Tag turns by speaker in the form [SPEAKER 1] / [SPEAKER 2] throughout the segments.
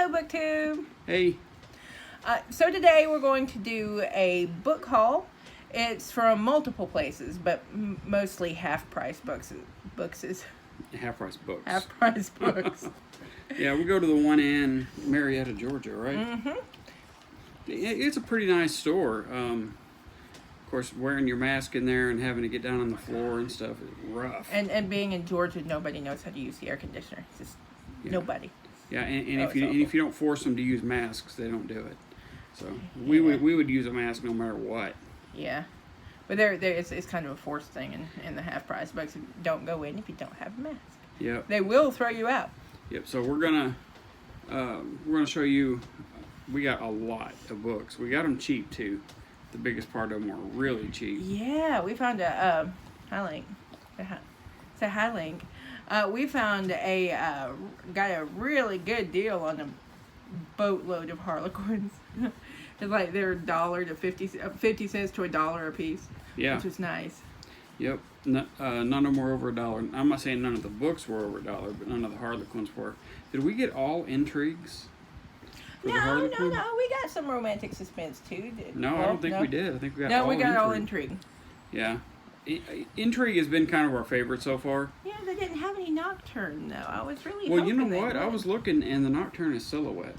[SPEAKER 1] Hello, BookTube.
[SPEAKER 2] Hey.
[SPEAKER 1] So today we're going to do a book haul. It's from multiple places, but mostly half-price books.
[SPEAKER 2] Half-price books.
[SPEAKER 1] Half-price books.
[SPEAKER 2] Yeah, we go to the one in Marietta, Georgia, right?
[SPEAKER 1] Mm-hmm.
[SPEAKER 2] It's a pretty nice store. Of course, wearing your mask in there and having to get down on the floor and stuff is rough.
[SPEAKER 1] And being in Georgia, nobody knows how to use the air conditioner. It's just nobody.
[SPEAKER 2] Yeah, and if you don't force them to use masks, they don't do it. So we would use a mask no matter what.
[SPEAKER 1] Yeah, but it's kind of a forced thing in the half-price books. Don't go in if you don't have a mask.
[SPEAKER 2] Yep.
[SPEAKER 1] They will throw you out.
[SPEAKER 2] Yep. So we're gonna show you. We got a lot of books. We got them cheap too. The biggest part of them are really cheap.
[SPEAKER 1] Yeah, we found a Highlink. It's a Highlink. We found got a really good deal on a boatload of Harlequins. It's like they're $1 to 50 cents to $1 a piece.
[SPEAKER 2] Yeah,
[SPEAKER 1] which was nice.
[SPEAKER 2] Yep. None of them were over $1. I'm not saying none of the books were over $1, but none of the Harlequins were. Did we get all intrigues?
[SPEAKER 1] No. We got some romantic suspense too.
[SPEAKER 2] No, I don't think we did. I think we got all
[SPEAKER 1] we got
[SPEAKER 2] intrigue.
[SPEAKER 1] all intrigue.
[SPEAKER 2] Yeah. Intrigue has been kind of our favorite so far.
[SPEAKER 1] Yeah, they didn't have any Nocturne though. I was really
[SPEAKER 2] well, you know
[SPEAKER 1] hoping
[SPEAKER 2] what? I was looking, and the Nocturne is Silhouette.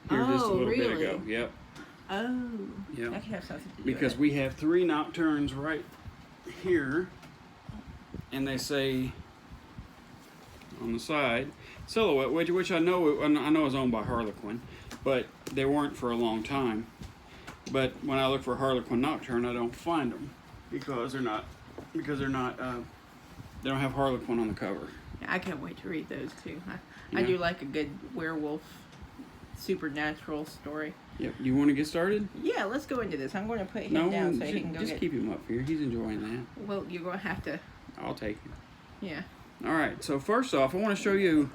[SPEAKER 2] Here just a little bit ago. Yep.
[SPEAKER 1] Oh.
[SPEAKER 2] Yep.
[SPEAKER 1] That could have something to do
[SPEAKER 2] because
[SPEAKER 1] with it.
[SPEAKER 2] we have 3 Nocturnes right here, and they say on the side Silhouette, which I know is owned by Harlequin, but they weren't for a long time. But when I look for Harlequin Nocturne, I don't find them because they're not they don't have Harlequin on the cover.
[SPEAKER 1] Yeah, I can't wait to read those too. I do like a good werewolf supernatural story.
[SPEAKER 2] Yep. You want to get started?
[SPEAKER 1] Yeah, let's go into this. I'm going to put him down so he can go
[SPEAKER 2] just keep him up here. He's enjoying that.
[SPEAKER 1] Well, you're going to have to.
[SPEAKER 2] I'll take him.
[SPEAKER 1] Yeah.
[SPEAKER 2] All right. So first off, I want to show you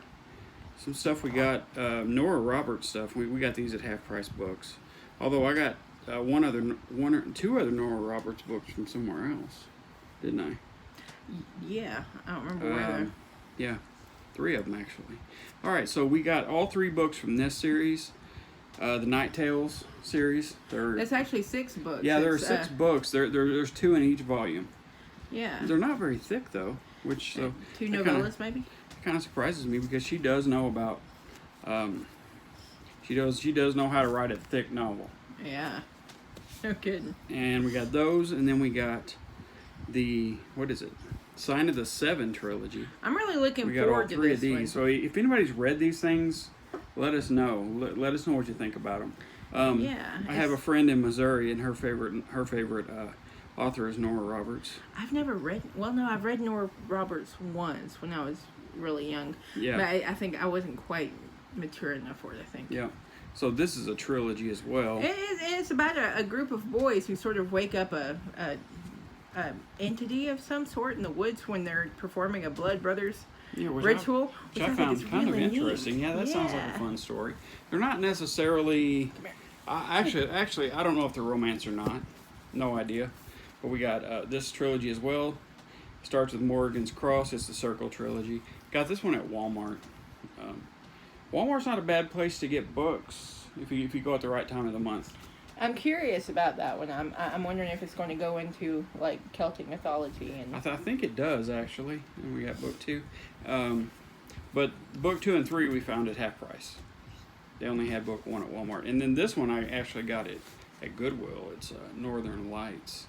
[SPEAKER 2] some stuff we got. Nora Roberts stuff. We got these at Half Price Books. Although I got two other Nora Roberts books from somewhere else, didn't I?
[SPEAKER 1] Yeah, I don't remember where.
[SPEAKER 2] Yeah, 3 of them actually. All right, so we got all 3 books from this series, the Night Tales series.
[SPEAKER 1] It's actually 6 books.
[SPEAKER 2] Yeah, there are 6 books. There's 2 in each volume.
[SPEAKER 1] Yeah.
[SPEAKER 2] They're not very thick though, which
[SPEAKER 1] 2 novellas maybe.
[SPEAKER 2] Kind of surprises me because she does know about. She does know how to write a thick novel.
[SPEAKER 1] Yeah. No kidding.
[SPEAKER 2] And we got those, and then we got the Sign of the Seven trilogy.
[SPEAKER 1] I'm really looking forward to this.
[SPEAKER 2] We got all 3 of these.
[SPEAKER 1] one.
[SPEAKER 2] So if anybody's read these things, let us know. Let us know what you think about them.
[SPEAKER 1] Yeah.
[SPEAKER 2] I have a friend in Missouri, and her favorite author is Nora Roberts.
[SPEAKER 1] I've never read. Well, no, I've read Nora Roberts once when I was really young.
[SPEAKER 2] Yeah.
[SPEAKER 1] But I think I wasn't quite mature enough for it. I think.
[SPEAKER 2] Yeah. So this is a trilogy as well.
[SPEAKER 1] It's about a group of boys who sort of wake up a entity of some sort in the woods when they're performing a Blood Brothers ritual.
[SPEAKER 2] Which I found kind of interesting. Neat. Yeah, that sounds like a fun story. They're not necessarily... Actually, I don't know if they're romance or not. No idea. But we got this trilogy as well. Starts with Morrigan's Cross. It's the Circle trilogy. Got this one at Walmart. Walmart's not a bad place to get books if you go at the right time of the month.
[SPEAKER 1] I'm curious about that one. I'm wondering if it's going to go into like Celtic mythology and.
[SPEAKER 2] I think it does actually. And we got book 2, but book 2 and 3 we found at half price. They only had book 1 at Walmart, and then this one I actually got it at Goodwill. It's Northern Lights.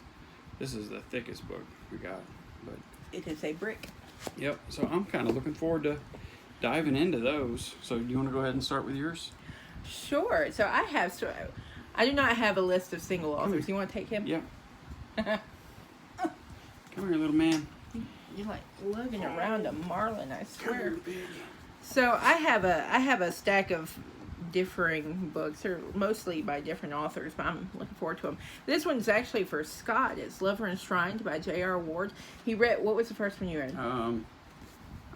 [SPEAKER 2] This is the thickest book we got, but
[SPEAKER 1] it is a brick.
[SPEAKER 2] Yep. So I'm kind of looking forward to diving into those. So do you want to go ahead and start with yours?
[SPEAKER 1] Sure. So I do not have a list of single authors. You want to take him?
[SPEAKER 2] Yep. Come here, little man.
[SPEAKER 1] You're like lugging around a marlin, I swear.
[SPEAKER 2] Come here, baby.
[SPEAKER 1] So I have a stack of differing books. They're mostly by different authors, but I'm looking forward to them. This one's actually for Scott. It's Lover Enshrined by J.R. Ward. He read, what was the first one you read?
[SPEAKER 2] I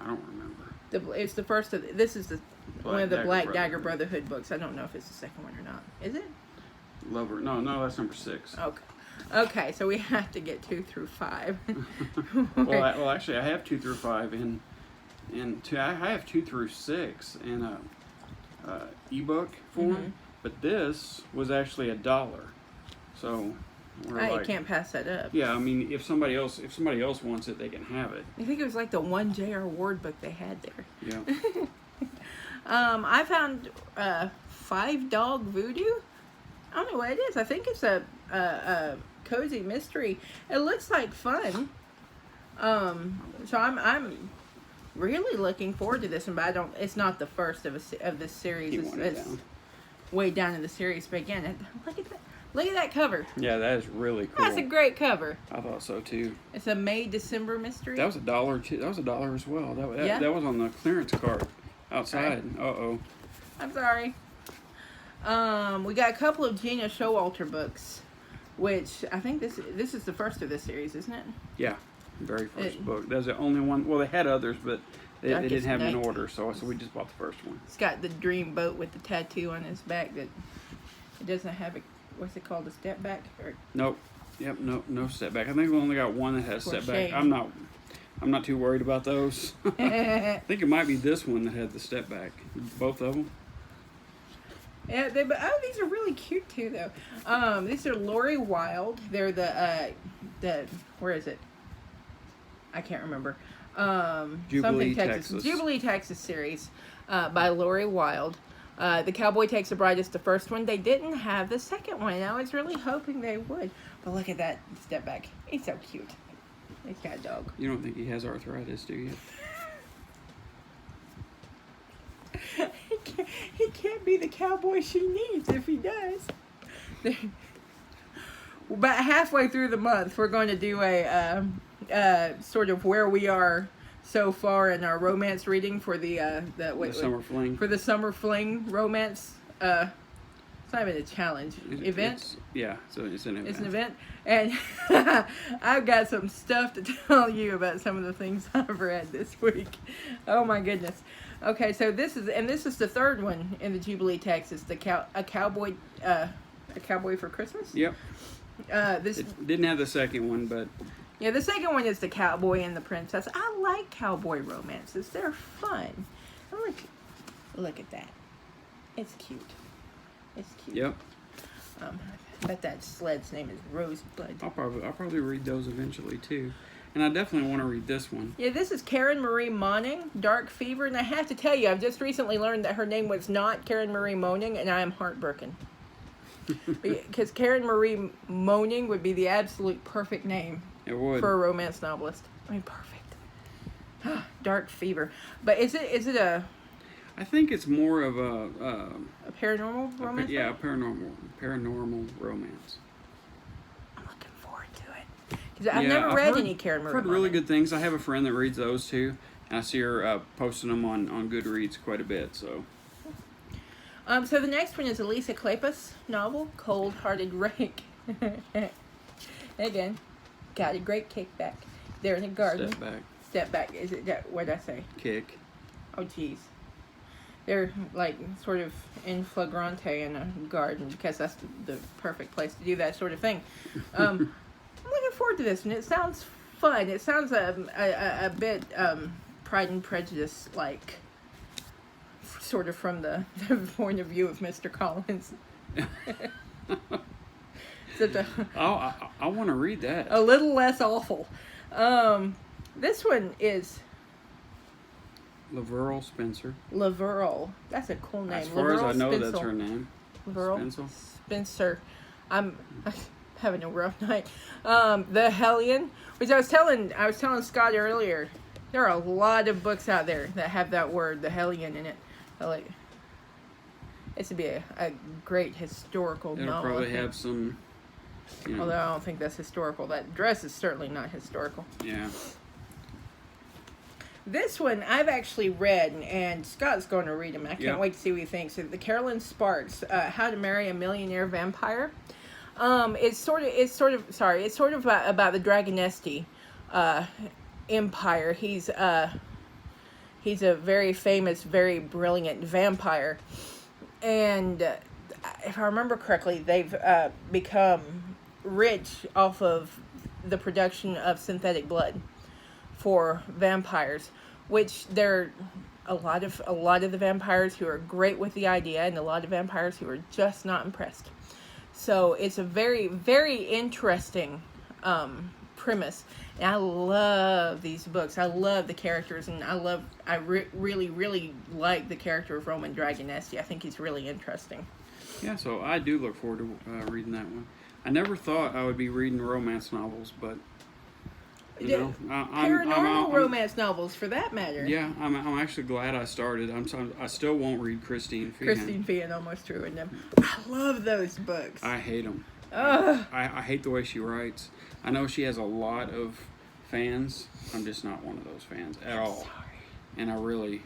[SPEAKER 2] don't remember.
[SPEAKER 1] It's the first of, this is one of the Black Dagger
[SPEAKER 2] Brotherhood.
[SPEAKER 1] Brotherhood books. I don't know if it's the second one or not. Is it?
[SPEAKER 2] Lover, no, that's number 6.
[SPEAKER 1] Okay, so we have to get 2 through 5.
[SPEAKER 2] well, actually, I have 2 through 5 and I have 2 through 6 and ebook form, but this was actually $1. So
[SPEAKER 1] I can't pass that up.
[SPEAKER 2] Yeah, I mean, if somebody else wants it, they can have it.
[SPEAKER 1] I think it was like the one J.R. Ward book they had there.
[SPEAKER 2] Yeah.
[SPEAKER 1] I found 5 Dog Voodoo. I don't know what it is. I think it's a cozy mystery. It looks like fun. So I'm really looking forward to this one, but it's not the first of this series. It's way down in the series. But again, look at that cover.
[SPEAKER 2] Yeah, that is really cool.
[SPEAKER 1] That's a great cover.
[SPEAKER 2] I thought so too.
[SPEAKER 1] It's a May-December mystery.
[SPEAKER 2] That was $1 too. That was $1 as well. That was on the clearance cart outside.
[SPEAKER 1] Okay. I'm sorry. We got a couple of Gina Showalter books, which I think this is the first of this series, isn't it?
[SPEAKER 2] Yeah, very first book. That's the only one. Well, they had others, but they didn't have them in order, so we just bought the first one.
[SPEAKER 1] It's got the dream boat with the tattoo on his back that it doesn't have a, what's it called, a step back? Or
[SPEAKER 2] nope. Yep, no step back. I think we only got one that has step back.
[SPEAKER 1] Shame.
[SPEAKER 2] I'm not too worried about those. I think it might be this one that had the step back. Both of them.
[SPEAKER 1] Yeah, these are really cute too, though. These are Lori Wilde. They're the where is it? I can't remember.
[SPEAKER 2] Jubilee, Texas.
[SPEAKER 1] Jubilee, Texas series by Lori Wilde. The Cowboy Takes a Bride is the first one. They didn't have the second one. I was really hoping they would. But look at that step back. He's so cute. He's got a dog.
[SPEAKER 2] You don't think he has arthritis, do you?
[SPEAKER 1] He can't be the cowboy she needs if he does. About halfway through the month, we're going to do a sort of where we are so far in our romance reading for the
[SPEAKER 2] Summer Fling.
[SPEAKER 1] For the Summer Fling romance. It's not even a challenge. Event?
[SPEAKER 2] It's an event.
[SPEAKER 1] It's an event. And I've got some stuff to tell you about some of the things I've read this week. Oh my goodness. Okay, so this is the third one in the Jubilee, Texas. A cowboy for Christmas.
[SPEAKER 2] Yep.
[SPEAKER 1] This
[SPEAKER 2] it didn't have the second one, but
[SPEAKER 1] yeah, the second one is the cowboy and the princess. I like cowboy romances. They're fun. Look at that. It's cute. It's cute.
[SPEAKER 2] Yep.
[SPEAKER 1] I bet that sled's name is Rosebud.
[SPEAKER 2] I'll probably read those eventually too. And I definitely want to read this one.
[SPEAKER 1] Yeah, this is Karen Marie Moning, Dark Fever. And I have to tell you, I've just recently learned that her name was not Karen Marie Moning, and I am heartbroken. Because Karen Marie Moning would be the absolute perfect name for a romance novelist. I mean, perfect. Dark Fever. But is it a...
[SPEAKER 2] I think it's more of a
[SPEAKER 1] paranormal romance?
[SPEAKER 2] Yeah, a paranormal romance.
[SPEAKER 1] I'm looking forward to it. Because I've never read any Karen Marie.
[SPEAKER 2] I've heard really good things. I have a friend that reads those too, and I see her posting them on Goodreads quite a bit. So
[SPEAKER 1] the next one is Elisa Kleypas novel, Coldhearted Rank. Again, got a great kickback. They're in a garden. Step back. Is it that? What did I say?
[SPEAKER 2] Kick.
[SPEAKER 1] Oh, jeez. They're like sort of in flagrante in a garden because that's the perfect place to do that sort of thing. I'm looking forward to this one. It sounds fun. It sounds a bit Pride and Prejudice like, sort of from the point of view of Mr. Collins.
[SPEAKER 2] I want to read that.
[SPEAKER 1] A little less awful. This one is
[SPEAKER 2] Laverl Spencer.
[SPEAKER 1] Laverl. That's a cool name.
[SPEAKER 2] As far as I know, that's her name.
[SPEAKER 1] Laverl Spencer. I'm having a rough night. The Hellion, which I was telling Scott earlier. There are a lot of books out there that have that word, the Hellion, in it. This would be a great historical novel.
[SPEAKER 2] It'll probably have some.
[SPEAKER 1] Although I don't think that's historical. That dress is certainly not historical.
[SPEAKER 2] Yeah.
[SPEAKER 1] This one I've actually read, and Scott's going to read them. I can't wait to see what he thinks. The Carolyn Sparks, How to Marry a Millionaire Vampire. It's sort of about the Dragonesti empire. He's a very famous, very brilliant vampire, and if I remember correctly, they've become rich off of the production of synthetic blood for vampires, which they're a lot of the vampires who are great with the idea, and a lot of vampires who are just not impressed. So it's a very, very interesting premise. And I love these books. I love the characters, and I really, really like the character of Roman Dragonessi. I think he's really interesting.
[SPEAKER 2] Yeah, so I do look forward to reading that one. I never thought I would be reading romance novels, but
[SPEAKER 1] paranormal romance novels, for that matter.
[SPEAKER 2] Yeah, I'm actually glad I started. I still won't read Christine Feehan.
[SPEAKER 1] Christine Feehan almost ruined them. I love those books.
[SPEAKER 2] I hate them.
[SPEAKER 1] Ugh.
[SPEAKER 2] I hate the way she writes. I know she has a lot of fans. I'm just not one of those fans at all.
[SPEAKER 1] Sorry.
[SPEAKER 2] And I really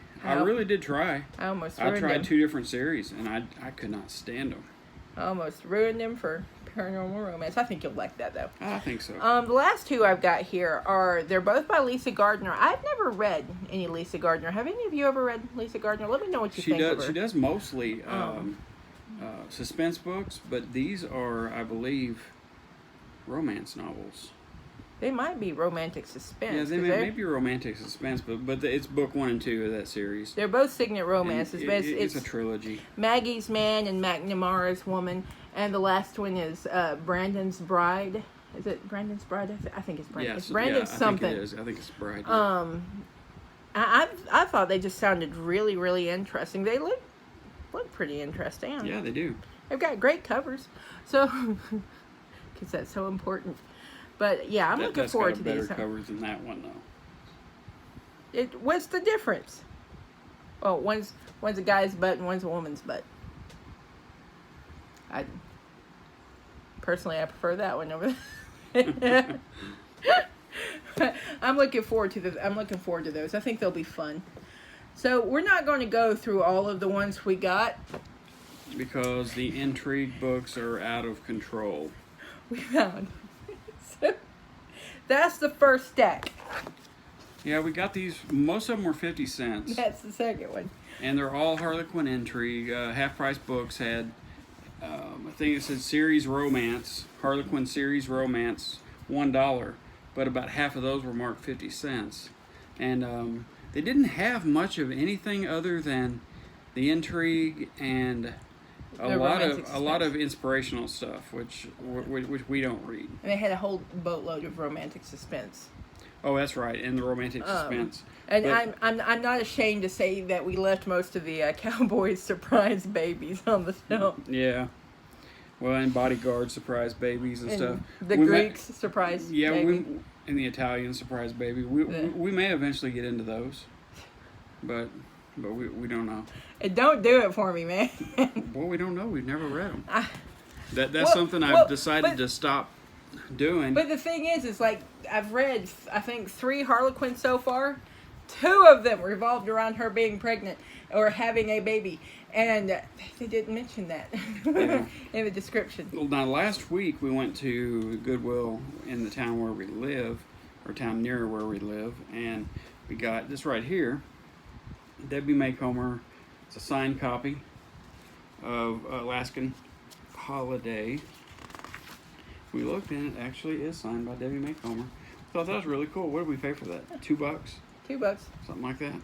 [SPEAKER 2] did try.
[SPEAKER 1] I
[SPEAKER 2] tried
[SPEAKER 1] them.
[SPEAKER 2] 2 different series, and I could not stand them.
[SPEAKER 1] I almost ruined them for paranormal romance. I think you'll like that, though.
[SPEAKER 2] I think so.
[SPEAKER 1] The last 2 I've got here they're both by Lisa Gardner. I've never read any Lisa Gardner. Have any of you ever read Lisa Gardner? Let me know what you think of her.
[SPEAKER 2] She does mostly suspense books, but these are, I believe, romance novels.
[SPEAKER 1] They might be romantic suspense.
[SPEAKER 2] Yeah, they may be romantic suspense, but it's book 1 and 2 of that series.
[SPEAKER 1] They're both signet romances. But
[SPEAKER 2] It's a trilogy.
[SPEAKER 1] Maggie's Man and McNamara's Woman, and the last one is Brandon's Bride. Is it Brandon's Bride? I think it's Brandon.
[SPEAKER 2] Yes,
[SPEAKER 1] it's Brandon's something.
[SPEAKER 2] I think it is. I think it's Bride. Yeah.
[SPEAKER 1] I thought they just sounded really, really interesting. They look pretty interesting.
[SPEAKER 2] Yeah, they do.
[SPEAKER 1] They've got great covers, so because that's so important. But yeah, I'm looking forward to these.
[SPEAKER 2] That's got better covers than that one, though.
[SPEAKER 1] What's the difference? Oh, one's a guy's butt and one's a woman's butt. Personally, I prefer that one over. I'm looking forward to those. I think they'll be fun. So we're not going to go through all of the ones we got
[SPEAKER 2] because the intrigue books are out of control.
[SPEAKER 1] We found. So that's the first stack.
[SPEAKER 2] Yeah, we got these. Most of them were 50 cents.
[SPEAKER 1] That's the second one.
[SPEAKER 2] And they're all Harlequin intrigue. Half price books had, I think it said series romance, Harlequin series romance, $1. But about half of those were marked 50 cents. And they didn't have much of anything other than the intrigue and a lot of inspirational stuff, which we don't read.
[SPEAKER 1] And they had a whole boatload of romantic suspense.
[SPEAKER 2] Oh, that's right, and the romantic suspense.
[SPEAKER 1] And I'm not ashamed to say that we left most of the Cowboy surprise babies on the shelf.
[SPEAKER 2] Yeah. Well, and bodyguard surprise babies and stuff.
[SPEAKER 1] The Greeks surprise baby.
[SPEAKER 2] Yeah, and the Italian surprise baby. We may eventually get into those, but we don't know.
[SPEAKER 1] And don't do it for me, man.
[SPEAKER 2] Well, we don't know. We've never read them. That's something I've decided to stop doing.
[SPEAKER 1] But the thing is like I've read, I think, 3 Harlequins so far. 2 of them revolved around her being pregnant or having a baby, and they didn't mention that in the description.
[SPEAKER 2] Well, now last week we went to Goodwill in the town where we live, or town near where we live, and we got this right here, Debbie Macomber. It's a signed copy of Alaskan Holiday. We looked, and it actually is signed by Debbie Macomber. Thought that was really cool. What did we pay for that? $2?
[SPEAKER 1] $2.
[SPEAKER 2] Something like that.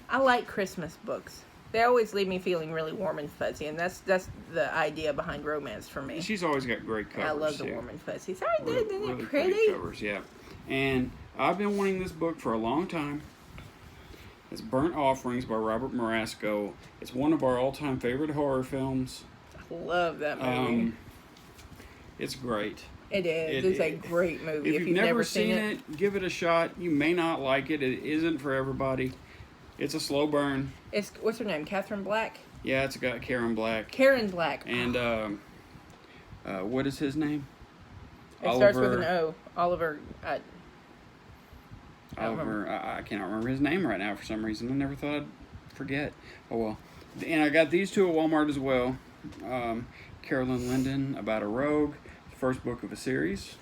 [SPEAKER 1] I like Christmas books. They always leave me feeling really warm and fuzzy, and that's the idea behind romance for me.
[SPEAKER 2] She's always got great covers.
[SPEAKER 1] I love the warm and fuzzy. Sorry, isn't
[SPEAKER 2] really
[SPEAKER 1] it pretty?
[SPEAKER 2] Pretty covers, yeah. And I've been wanting this book for a long time. It's Burnt Offerings by Robert Marasco. It's one of our all-time favorite horror films.
[SPEAKER 1] I love that movie.
[SPEAKER 2] It's great.
[SPEAKER 1] It is. It's a great movie.
[SPEAKER 2] If you've never seen it, give it a shot. You may not like it. It isn't for everybody. It's a slow burn.
[SPEAKER 1] What's her name? Catherine Black?
[SPEAKER 2] Yeah, it's got Karen Black.
[SPEAKER 1] Karen Black.
[SPEAKER 2] And what is his name?
[SPEAKER 1] It starts with an O. Oliver.
[SPEAKER 2] Oliver. I cannot remember his name right now for some reason. I never thought I'd forget. Oh well. And I got these 2 at Walmart as well. Carolyn Linden, About a Rogue. First book of a series.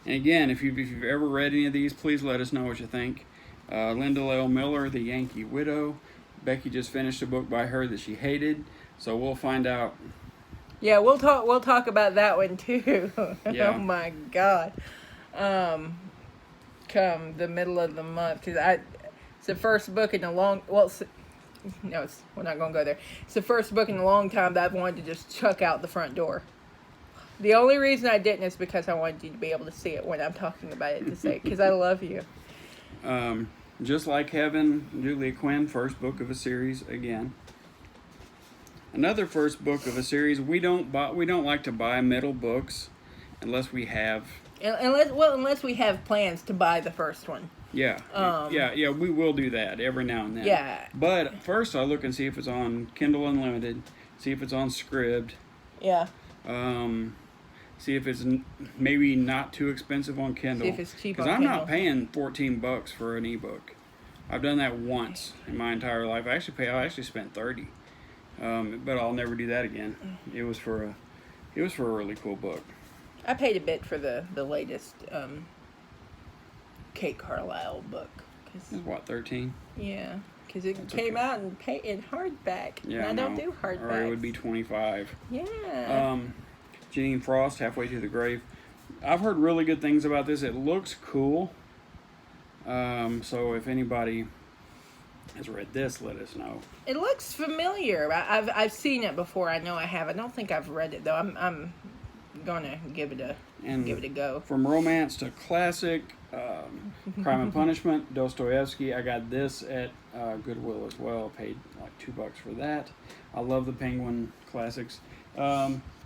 [SPEAKER 2] And again, if you've ever read any of these, please let us know what you think. Linda L. Miller, The Yankee Widow. Becky just finished a book by her that she hated, so we'll find out.
[SPEAKER 1] Yeah, we'll talk about that one too.
[SPEAKER 2] Yeah.
[SPEAKER 1] Oh my God. Come the middle of the month, because It's the first book in a long... Well, we're not going to go there. It's the first book in a long time that I've wanted to just chuck out the front door. The only reason I didn't is because I wanted you to be able to see it when I'm talking about it, to say, because I love you.
[SPEAKER 2] Just Like Heaven, Julia Quinn, first book of a series again. Another first book of a series. We don't like to buy middle books unless we have...
[SPEAKER 1] Unless we have plans to buy the first one.
[SPEAKER 2] Yeah, we will do that every now and then.
[SPEAKER 1] Yeah.
[SPEAKER 2] But first I'll look and see if it's on Kindle Unlimited, see if it's on Scribd.
[SPEAKER 1] Yeah.
[SPEAKER 2] See if it's maybe not too expensive on Kindle.
[SPEAKER 1] See if it's cheap on
[SPEAKER 2] Kindle. Because I'm not paying $14 for an ebook. I've done that once in my entire life. I actually spent $30. But I'll never do that again. It was for a really cool book.
[SPEAKER 1] I paid a bit for the latest Kate Carlisle book.
[SPEAKER 2] It's what, 13?
[SPEAKER 1] Yeah, because it came out in hardback.
[SPEAKER 2] Yeah,
[SPEAKER 1] and I don't do hardback.
[SPEAKER 2] Or it would be 25.
[SPEAKER 1] Yeah.
[SPEAKER 2] Janine Frost, Halfway to the Grave. I've heard really good things about this. It looks cool. So if anybody has read this, let us know.
[SPEAKER 1] It looks familiar. I've seen it before. I know I have. I don't think I've read it though. I'm gonna give it a go.
[SPEAKER 2] From romance to classic, Crime and Punishment, Dostoevsky. I got this at Goodwill as well. Paid like $2 for that. I love the Penguin classics.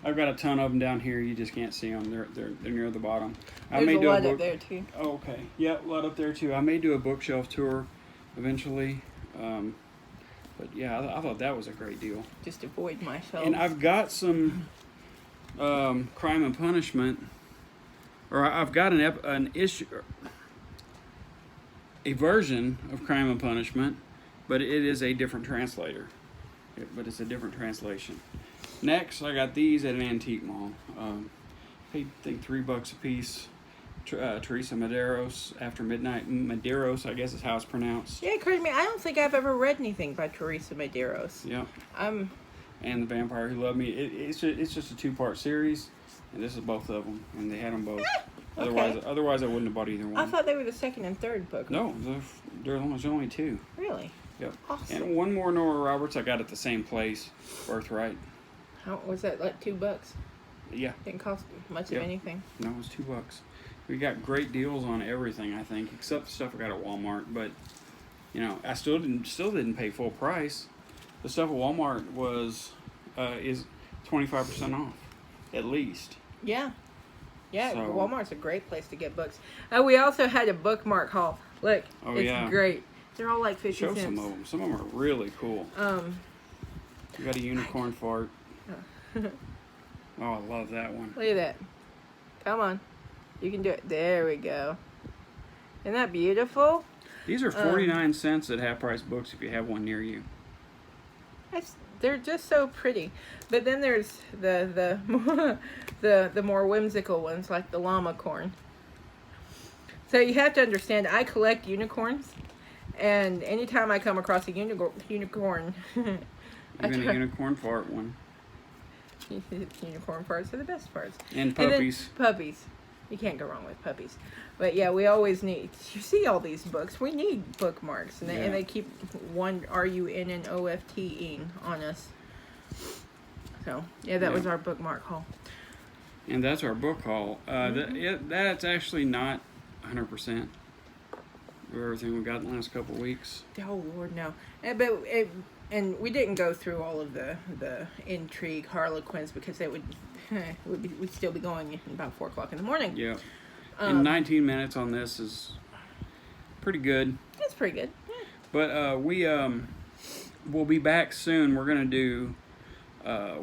[SPEAKER 2] I've got a ton of them down here. You just can't see them. They're near the bottom.
[SPEAKER 1] There's a lot up there too.
[SPEAKER 2] Oh, okay. Yeah, a lot up there too. I may do a bookshelf tour eventually. But yeah, I thought that was a great deal.
[SPEAKER 1] Just avoid myself.
[SPEAKER 2] And I've got some Crime and Punishment, or I've got an issue, a version of Crime and Punishment, but it is a different translator. But it's a different translation. Next, I got these at an antique mall. Paid, I think, $3 a piece. Teresa Medeiros, After Midnight. Medeiros, I guess is how it's pronounced.
[SPEAKER 1] Yeah, crazy me. I don't think I've ever read anything by Teresa Medeiros.
[SPEAKER 2] Yeah. And The Vampire Who Loved Me. It's just a 2-part series, and this is both of them, and they had them both.
[SPEAKER 1] Okay.
[SPEAKER 2] Otherwise, I wouldn't have bought either one.
[SPEAKER 1] I thought they were the second and third book.
[SPEAKER 2] No, there's only 2.
[SPEAKER 1] Really?
[SPEAKER 2] Yep.
[SPEAKER 1] Awesome.
[SPEAKER 2] And one more Nora Roberts I got at the same place, Birthright.
[SPEAKER 1] How was that? Like $2?
[SPEAKER 2] Yeah.
[SPEAKER 1] Didn't cost much of anything.
[SPEAKER 2] No, it was $2. We got great deals on everything, I think, except the stuff I got at Walmart. But I still didn't pay full price. The stuff at Walmart is 25% off, at least.
[SPEAKER 1] Yeah. Yeah,
[SPEAKER 2] So,
[SPEAKER 1] Walmart's a great place to get books. We also had a bookmark haul. Look, it's great. They're all like 50 cents.
[SPEAKER 2] Show some of them. Some of them are really cool. You got a unicorn fart. Oh, I love that one.
[SPEAKER 1] Look at that. Come on. You can do it. There we go. Isn't that beautiful?
[SPEAKER 2] These are 49 cents at Half Price Books if you have one near you.
[SPEAKER 1] They're just so pretty. But then there's the more whimsical ones, like the llama corn. So you have to understand, I collect unicorns, and anytime I come across a unicorn,
[SPEAKER 2] even a unicorn fart one.
[SPEAKER 1] Unicorn farts are the best farts.
[SPEAKER 2] And puppies.
[SPEAKER 1] And puppies. You can't go wrong with puppies. But yeah, we always need, you see all these books, we need bookmarks. And they keep one RUNNOFTing on us. So, yeah, that was our bookmark haul.
[SPEAKER 2] And that's our book haul. That's actually not 100% of everything we got in the last couple of weeks.
[SPEAKER 1] Oh, Lord, no. And we didn't go through all of the intrigue Harlequins because we'd still be going at about 4 o'clock in the morning.
[SPEAKER 2] Yeah. And 19 minutes on this is pretty good.
[SPEAKER 1] That's pretty good. Yeah.
[SPEAKER 2] But we'll be back soon. We're going to do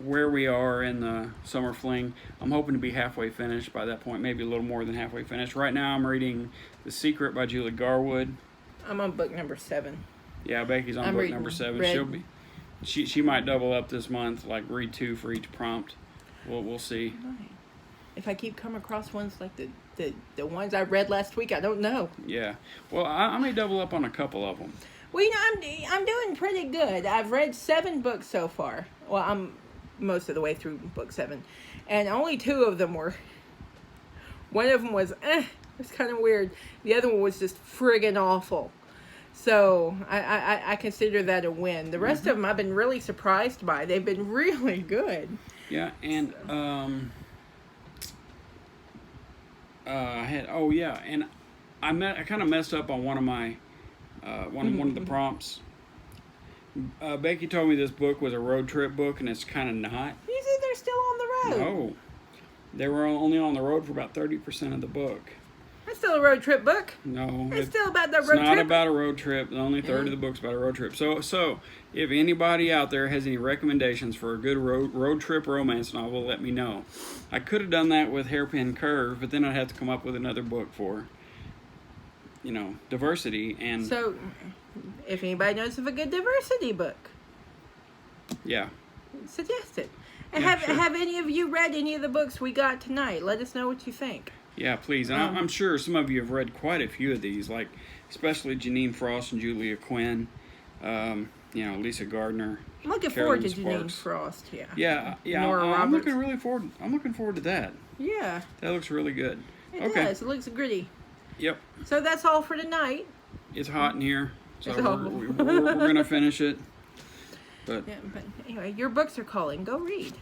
[SPEAKER 2] where we are in the Summer Fling. I'm hoping to be halfway finished by that point, maybe a little more than halfway finished. Right now I'm reading The Secret by Julie Garwood.
[SPEAKER 1] I'm on book number 7.
[SPEAKER 2] Yeah, Becky's on book number 7. She might double up this month, like read 2 for each prompt. We'll see.
[SPEAKER 1] Right. If I keep coming across ones like the ones I read last week, I don't know.
[SPEAKER 2] Yeah. Well, I may double up on a couple of them.
[SPEAKER 1] Well, I'm doing pretty good. I've read 7 books so far. Well, I'm most of the way through book 7, and only 2 of them were. One of them was it's kind of weird. The other one was just friggin' awful. So I consider that a win. The rest of them I've been really surprised by. They've been really good.
[SPEAKER 2] Yeah, and I kind of messed up on one of my one of the prompts. Becky told me this book was a road trip book, and it's kind of not.
[SPEAKER 1] You think they're still on the road?
[SPEAKER 2] No, they were only on the road for about 30% of the book.
[SPEAKER 1] That's still a road trip book.
[SPEAKER 2] No,
[SPEAKER 1] it's still about the road
[SPEAKER 2] trip. It's not
[SPEAKER 1] trip.
[SPEAKER 2] about a road trip. Only 1/3 of the book's about a road trip. So if anybody out there has any recommendations for a good road trip romance novel, let me know. I could have done that with Hairpin Curve, but then I'd have to come up with another book for, diversity. And
[SPEAKER 1] so, if anybody knows of a good diversity book,
[SPEAKER 2] yeah,
[SPEAKER 1] suggest it. And
[SPEAKER 2] yeah,
[SPEAKER 1] have any of you read any of the books we got tonight? Let us know what you think.
[SPEAKER 2] Yeah, please. And I'm sure some of you have read quite a few of these, like especially Janine Frost and Julia Quinn, Lisa Gardner.
[SPEAKER 1] I'm looking forward to Janine Frost.
[SPEAKER 2] Yeah.
[SPEAKER 1] Nora
[SPEAKER 2] I'm
[SPEAKER 1] Roberts.
[SPEAKER 2] looking forward to that.
[SPEAKER 1] Yeah.
[SPEAKER 2] That looks really good.
[SPEAKER 1] It does. It looks gritty.
[SPEAKER 2] Yep.
[SPEAKER 1] So that's all for tonight.
[SPEAKER 2] It's hot in here, so we're gonna finish it. But
[SPEAKER 1] anyway, your books are calling. Go read.